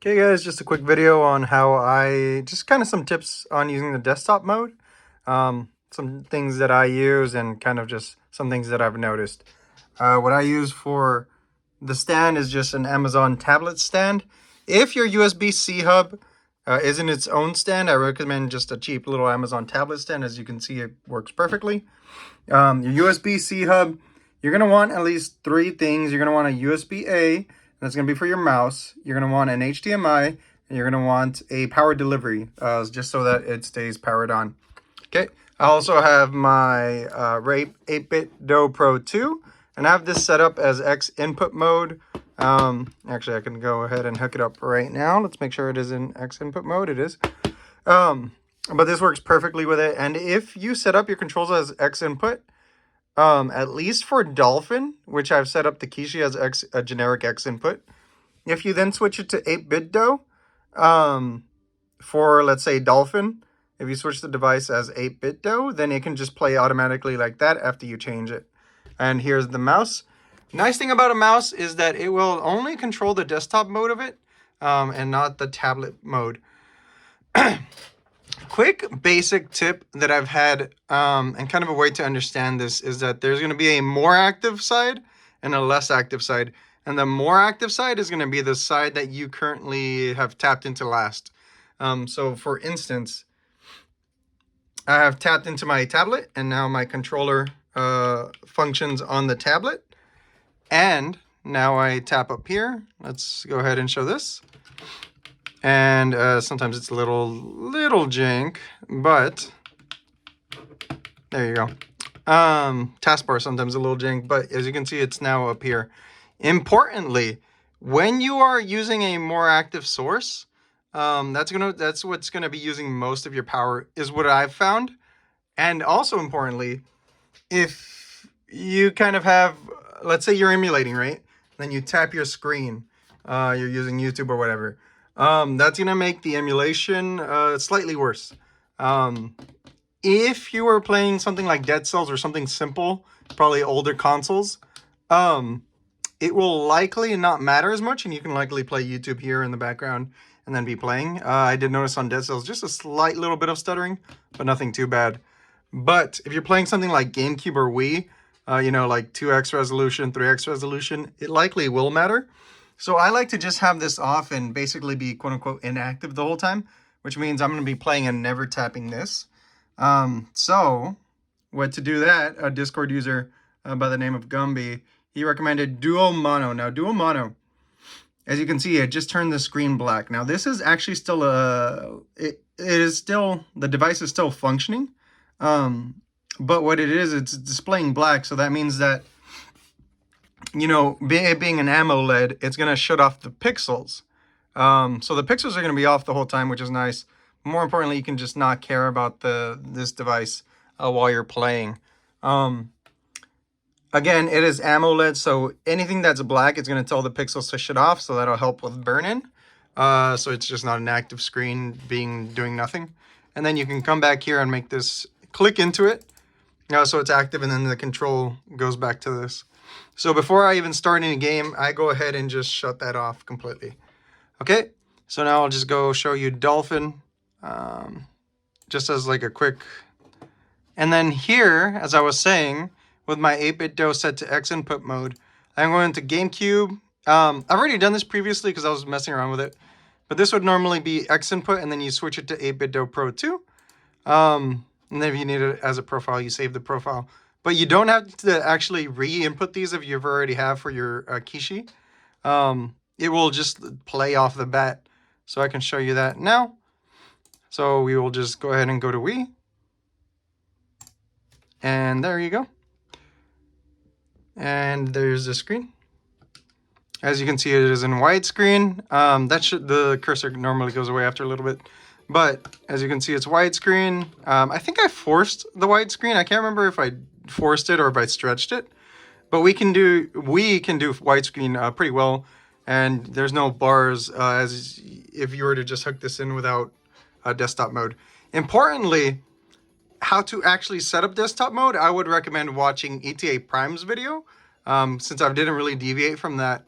Okay guys, just a quick video on how just kind of some tips on using the desktop mode. Some things that I use and kind of just some things that I've noticed. What I use for the stand is just an Amazon tablet stand. If your USB-C hub isn't its own stand, I recommend just a cheap little Amazon tablet stand. As you can see, it works perfectly. Your USB-C hub, you're going to want at least three things. You're going to want a USB-A, that's going to be for your mouse. You're going to want an HDMI, and you're going to want a power delivery, just so that it stays powered on. Okay, I also have my Razer 8-bit Do Pro 2, and I have this set up as X input mode. Actually, I can go ahead and hook it up right now. Let's make sure it is in X input mode. It is. But this works perfectly with it. And if you set up your controls as X input, at least for Dolphin, which I've set up the Kishi as a generic X input, if you then switch it to 8-bit Do, for let's say Dolphin, if you switch the device as 8-bit Do, then it can just play automatically like that after you change it. And here's the mouse. Nice thing about a mouse is that it will only control the desktop mode of it, and not the tablet mode. Quick basic tip that I've had, and kind of a way to understand this, is that there's going to be a more active side and a less active side. And the more active side is going to be the side that you currently have tapped into last. So for instance, I have tapped into my tablet, and now my controller functions on the tablet. And now I tap up here. Let's go ahead and show this. And sometimes it's a little jank, but there you go. Taskbar sometimes a little jank, but as you can see, it's now up here. Importantly, when you are using a more active source, that's what's gonna be using most of your power, is what I've found. And also importantly, if you kind of have, let's say you're emulating, right? Then you tap your screen, you're using YouTube or whatever. That's going to make the emulation slightly worse. If you were playing something like Dead Cells or something simple, probably older consoles, it will likely not matter as much, and you can likely play YouTube here in the background and then be playing. I did notice on Dead Cells just a slight little bit of stuttering, but nothing too bad. But if you're playing something like GameCube or Wii, like 2x resolution, 3x resolution, it likely will matter. So I like to just have this off and basically be quote-unquote inactive the whole time, which means I'm going to be playing and never tapping this. So what to do that, a Discord user by the name of Gumby, he recommended dual mono. Now dual mono, as you can see, it just turned the screen black. Now this is actually still it is still, the device is still functioning. But what it is, it's displaying black. So that means that, it being an AMOLED, it's going to shut off the pixels. So the pixels are going to be off the whole time, which is nice. More importantly, you can just not care about this device while you're playing. Again, it is AMOLED, so anything that's black, it's going to tell the pixels to shut off, so that'll help with burn-in. So it's just not an active screen doing nothing. And then you can come back here and make this, click into it, so it's active, and then the control goes back to this. So before I even start any game, I go ahead and just shut that off completely. Okay, so now I'll just go show you Dolphin, just as like a quick. And then here, as I was saying, with my 8-bit Do set to X input mode, I'm going to GameCube. I've already done this previously because I was messing around with it. But this would normally be X input, and then you switch it to 8-bit Do Pro 2. And then if you need it as a profile, you save the profile. But you don't have to actually re-input these if you've already have for your Kishi. It will just play off the bat. So I can show you that now. So we will just go ahead and go to Wii. And there you go. And there's the screen. As you can see, it is in widescreen. The cursor normally goes away after a little bit. But as you can see, it's widescreen. I think I forced the widescreen. I can't remember if I forced it or if I stretched it. But we can do widescreen pretty well. And there's no bars as if you were to just hook this in without desktop mode. Importantly, how to actually set up desktop mode, I would recommend watching ETA Prime's video, since I didn't really deviate from that.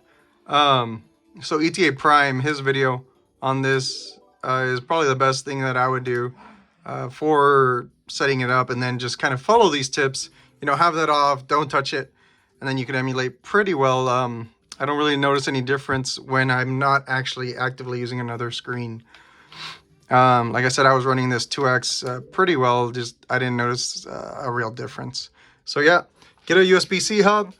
So ETA Prime, his video on this is probably the best thing that I would do for setting it up, and then just kind of follow these tips. You know, have that off, don't touch it, and then you can emulate pretty well. I don't really notice any difference when I'm not actually actively using another screen. Like I said, I was running this 2x pretty well, just I didn't notice a real difference. So yeah, get a USB-C hub,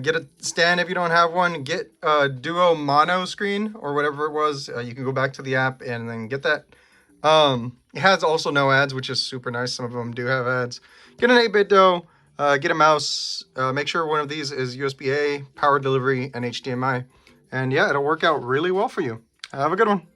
get a stand if you don't have one, get a duo mono screen or whatever it was. You can go back to the app and then get that. It has also no ads, which is super nice. Some of them do have ads. Get an 8-bit DOE, get a mouse, make sure one of these is USB-A, power delivery, and HDMI. And yeah, it'll work out really well for you. Have a good one.